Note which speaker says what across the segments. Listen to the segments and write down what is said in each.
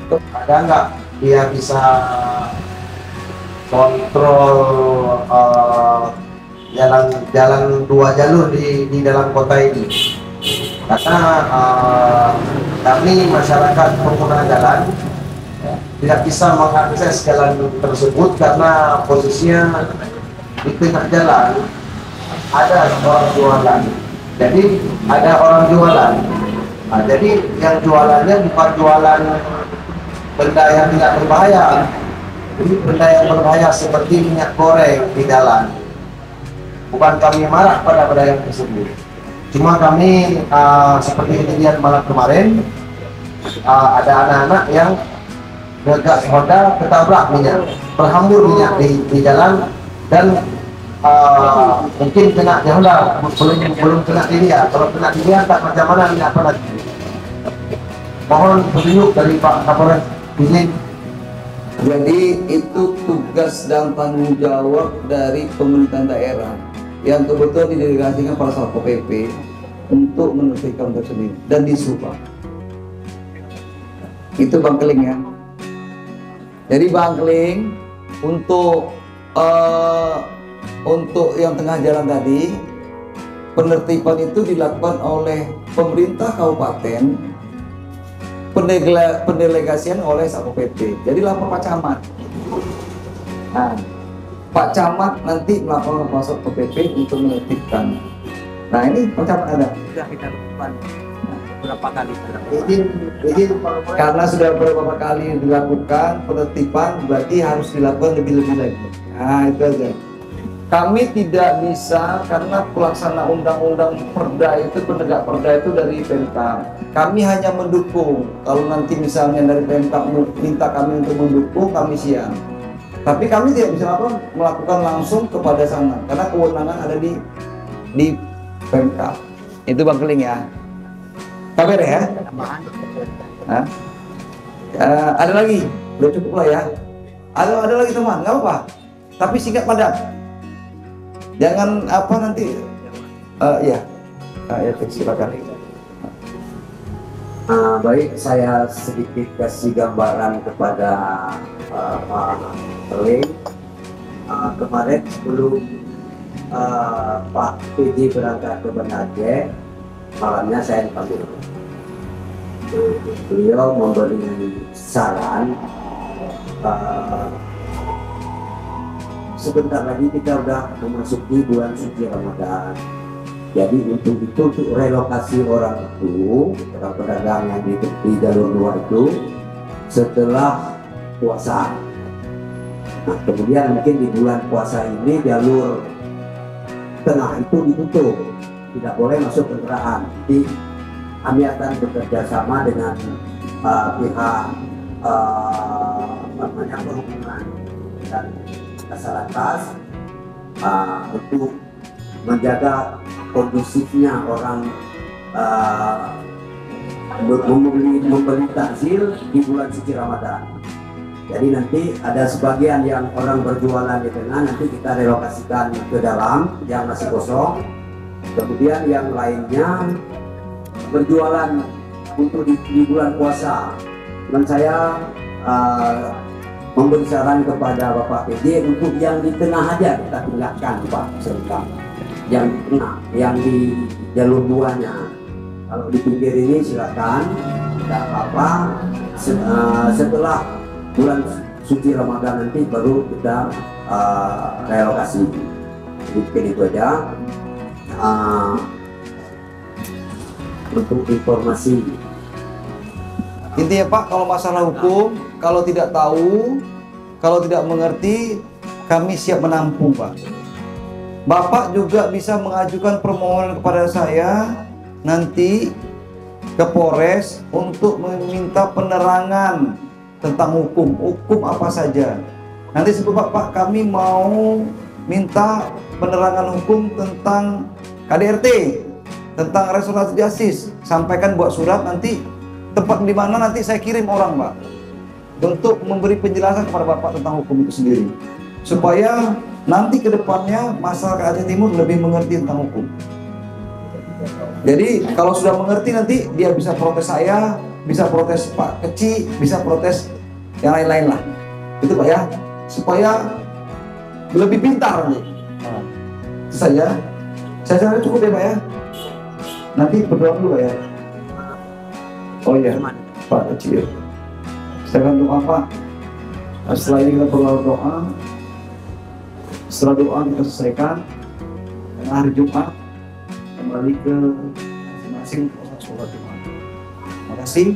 Speaker 1: Ada nggak dia bisa kontrol jalan dua jalur di dalam kota ini? Karena kami masyarakat pengguna jalan tidak bisa mengakses jalan tersebut karena posisinya di tengah jalan ada orang jualan. Jadi ada orang jualan. Nah, jadi yang jualannya bukan jualan benda yang tidak berbahaya. Jadi benda yang berbahaya seperti minyak goreng di jalan. Bukan kami marah pada pedagang tersebut. Cuma kami seperti kejadian malam kemarin, ada anak-anak yang ngegas Honda ketabrak minyak, berhambur minyak di jalan, dan mungkin kena di Honda, belum kena di dia. Kalau kena di dia tak macam mana minyak apa lagi. Mohon petunjuk dari Pak Kapolres. Izin.
Speaker 2: Jadi itu tugas dan tanggung jawab dari pemerintahan daerah yang kebetulan didelegasikan pada Satpol PP untuk menertibkan tersebut dan disuruh. Itu Bang Keling ya. Jadi Bang Keling untuk yang tengah jalan tadi, penertiban itu dilakukan oleh pemerintah kabupaten, pendelegasian oleh Satpol PP. Jadi lapor Pak Camat. Nah, Pak Camat nanti melaporkan ke Satpol PP untuk menertibkan. Nah ini Pak Camat ada.
Speaker 3: Sudah kita lakukan berapa kali?
Speaker 2: Karena sudah beberapa kali dilakukan penertiban, berarti harus dilakukan lebih-lebih lagi. Nah itu aja. Kami tidak bisa karena pelaksana undang-undang perda itu, penegak perda itu dari Pemkab. Kami hanya mendukung. Kalau nanti misalnya dari Pemkab minta kami untuk mendukung, kami siap. Tapi kami tidak bisa melakukan langsung kepada sana karena kewenangan ada di Pemkab. Itu Bang Keling ya. Kabar ya? Hah? Ada lagi? Udah cukup lah ya. Ada lagi teman, nggak apa-apa. Tapi singkat padat. Jangan apa nanti. Ya, silakan.
Speaker 4: Baik, saya sedikit kasih gambaran kepada Pak Keling. Kemarin sebelum Pak PJ berangkat ke Banda Aceh, malamnya saya dipanggil. Beliau memberi saran, sebentar lagi kita udah memasuki bulan suci Ramadan. Jadi untuk relokasi orang itu, pedagang yang di jalur 2 itu setelah puasa. Nah, kemudian mungkin di bulan puasa ini jalur tengah itu ditutup, tidak boleh masuk kendaraan. Jadi kami akan bekerja sama dengan pihak perhubungan dan Kasalatas untuk menjaga kondusifnya orang membeli takjil di bulan suci Ramadan. Jadi nanti ada sebagian yang orang berjualan di tengah, nanti kita relokasikan ke dalam yang masih kosong. Kemudian yang lainnya berjualan untuk di bulan puasa. Dan saya memberi saran kepada Bapak PJ untuk yang di tengah aja kita tinggalkan Pak sebentar. Yang di tengah, yang di jalur 2-nya. Kalau di pinggir ini silakan, tidak apa-apa. Setelah bulan suci Ramadan nanti baru kita relokasi. Mungkin itu aja untuk informasi.
Speaker 2: Intinya Pak, kalau masalah hukum, kalau tidak tahu, kalau tidak mengerti, kami siap menampung Pak. Bapak juga bisa mengajukan permohonan kepada saya nanti ke Polres untuk meminta penerangan tentang hukum apa saja. Nanti sebab Pak, kami mau minta penerangan hukum tentang KDRT, tentang restoratif justice. Sampaikan buat surat, nanti tempat di mana nanti saya kirim orang Pak untuk memberi penjelasan kepada Bapak tentang hukum itu sendiri, supaya nanti ke depannya masyarakat Aceh Timur lebih mengerti tentang hukum. Jadi kalau sudah mengerti nanti dia bisa protes saya, bisa protes Pak Keci, bisa protes yang lain-lain lah. Itu Pak ya, supaya lebih pintar nih. Itu saja. Saya cukup ya Pak ya. Nanti berdoa dulu Pak ya. Oh iya, Pak Keci. Saya akan doa Pak. Setelah ini kita berdoa. Setelah doa kita selesaikan. Dan hari Jumat kembali ke masing-masing sholat Jumat. Terima kasih.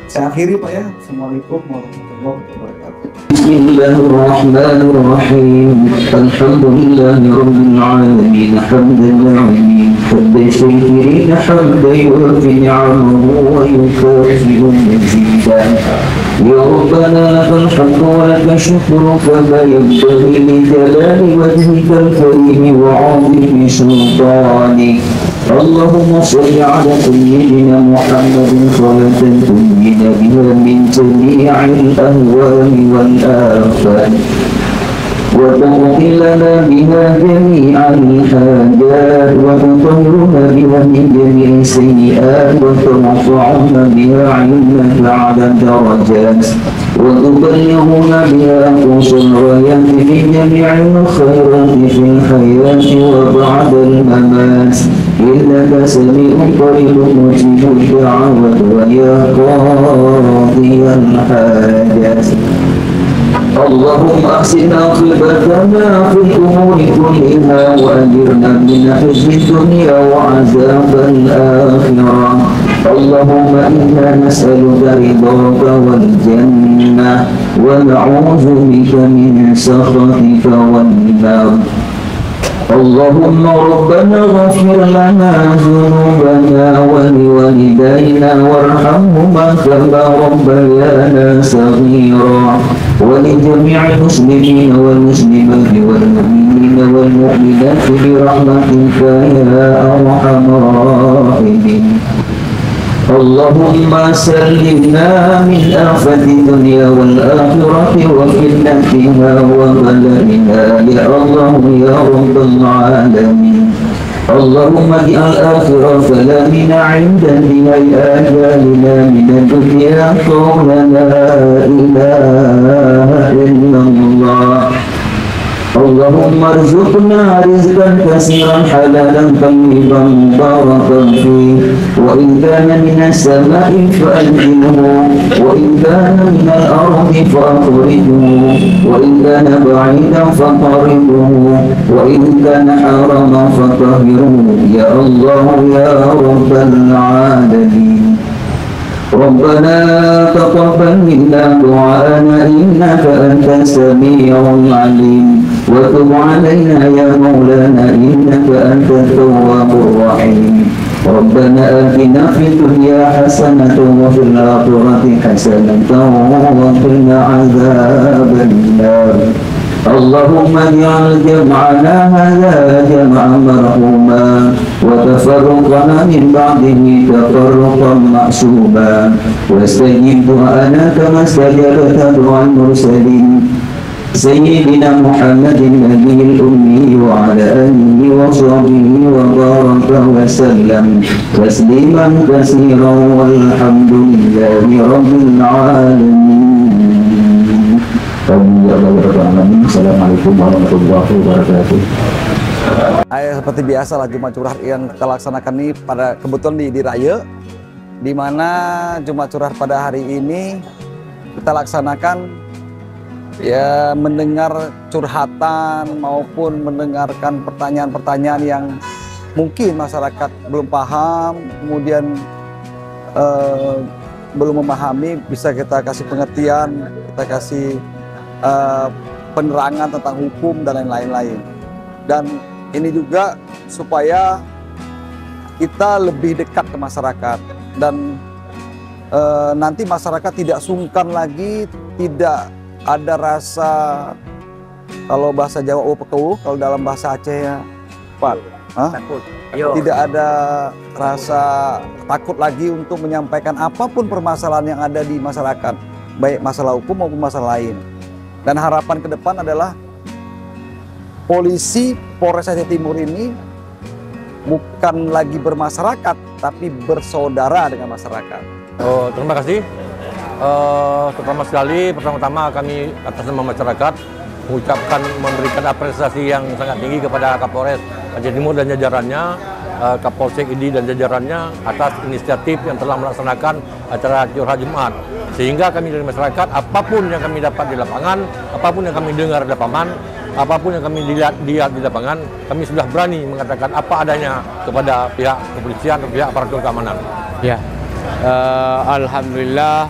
Speaker 2: Saya akhiri Pak ya. Assalamualaikum warahmatullahi wabarakatuh.
Speaker 5: Bismillahirrahmanirrahim. Alhamdulillahirrabbil alamin. Hamdan حمد شاكرين حمدا يوفي نعمه ويكافئ مزيدا. يا ربنا لك الحمد ولك الشكر كما ينبغي لجلال وجهك الكريم وعظيم سلطانك. اللهم صل على سيدنا محمد صلاة تنجينا بها من جميع الأهوال والآفات وتغفر لنا بها جميع الحاجات وتطهرنا بها من جميع السيئات وترفعنا بها عندك على الدرجات وتبلغنا بها أقصى الغايات من جميع الخيرات في الحياة وبعد الممات إنك سميع قريب مجيب الدعوات ويا قاضي الحاجات. اللهم احسن عاقبتنا في الامور كلها واجرنا من خزي الدنيا وعذاب الاخره. اللهم انا نسالك رضاك والجنه ونعوذ بك من سخطك والنار. اللهم ربنا اغفر لنا ذنوبنا ولوالدينا وارحمهما كما ربيانا صغيرا ولجميع المسلمين والمسلمات والمؤمنين والمؤمنات برحمتك يا ارحم الراحمين. اللهم سلمنا من آفة الدنيا والآخرة وفتنتها وبلائها يا الله يا رب العالمين. اللهم اجعل آخر كلامنا عند انتهاء آجالنا من الدنيا قول لا إله إلا الله. اللهم ارزقنا رزقا كثيرا حلالا طيبا مباركا فيه وإن كان من السماء فأنزله وإن كان من الأرض فأخرجه وإن كان بعيدا فقربه وإن كان حراما فطهره يا الله يا رب العالمين. ربنا تقبل منا دعاءنا إنك أنت السميع العليم وتب علينا يا مولانا إنك أنت التواب الرحيم. ربنا آتنا في الدنيا حسنة وفي الآخرة حسنة وقنا عذاب النار. اللهم اجعل جمعنا هذا جمعا مرحوما وتفرقنا من بعده تفرقا معصوما واستجب دعانا كما استجبت دعاء المرسلين سيدنا محمد النبي الأمي وعلى آله وصحبه وبارك وسلم تسليما كثيرا والحمد لله رب العالمين. Assalamualaikum warahmatullahi wabarakatuh.
Speaker 2: Seperti biasa lah Jumat Curhat yang kita laksanakan ini pada kebetulan di Raya, di mana Jumat Curhat pada hari ini kita laksanakan ya mendengar curhatan maupun mendengarkan pertanyaan-pertanyaan yang mungkin masyarakat belum paham, kemudian belum memahami, bisa kita kasih pengertian, kita kasih penerangan tentang hukum dan lain-lain. Dan ini juga supaya kita lebih dekat ke masyarakat dan nanti masyarakat tidak sungkan lagi, tidak ada rasa, kalau bahasa Jawa upekeuh, kalau dalam bahasa Aceh ya Pak,
Speaker 3: Takut.
Speaker 2: tidak ada rasa takut lagi untuk menyampaikan apapun permasalahan yang ada di masyarakat, baik masalah hukum maupun masalah lain. Dan harapan ke depan adalah polisi Polres Aceh Timur ini bukan lagi bermasyarakat, tapi bersaudara dengan masyarakat.
Speaker 6: Terima kasih. Pertama sekali, pertama-tama kami atas nama masyarakat mengucapkan, memberikan apresiasi yang sangat tinggi kepada Kapolres Aceh Timur dan jajarannya, Kapolsek ID dan jajarannya atas inisiatif yang telah melaksanakan acara Curhat Jumat. Sehingga kami dari masyarakat, apapun yang kami dapat di lapangan, apapun yang kami dengar di lapangan, apapun yang kami lihat di lapangan, kami sudah berani mengatakan apa adanya kepada pihak kepolisian dan pihak aparatur keamanan.
Speaker 7: Ya, alhamdulillah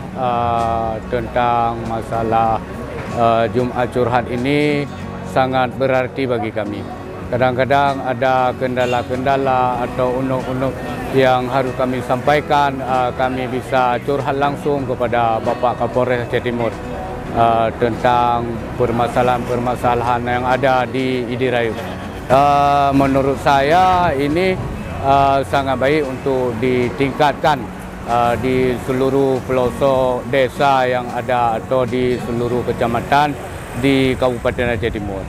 Speaker 7: tentang masalah Jumat Curhat ini sangat berarti bagi kami. Kadang-kadang ada kendala-kendala atau unek-unek yang harus kami sampaikan, kami bisa curhat langsung kepada Bapak Kapolres Aceh Timur tentang permasalahan-permasalahan yang ada di Idirayu. Menurut saya ini sangat baik untuk ditingkatkan di seluruh pelosok desa yang ada atau di seluruh kecamatan di Kabupaten Aceh Timur.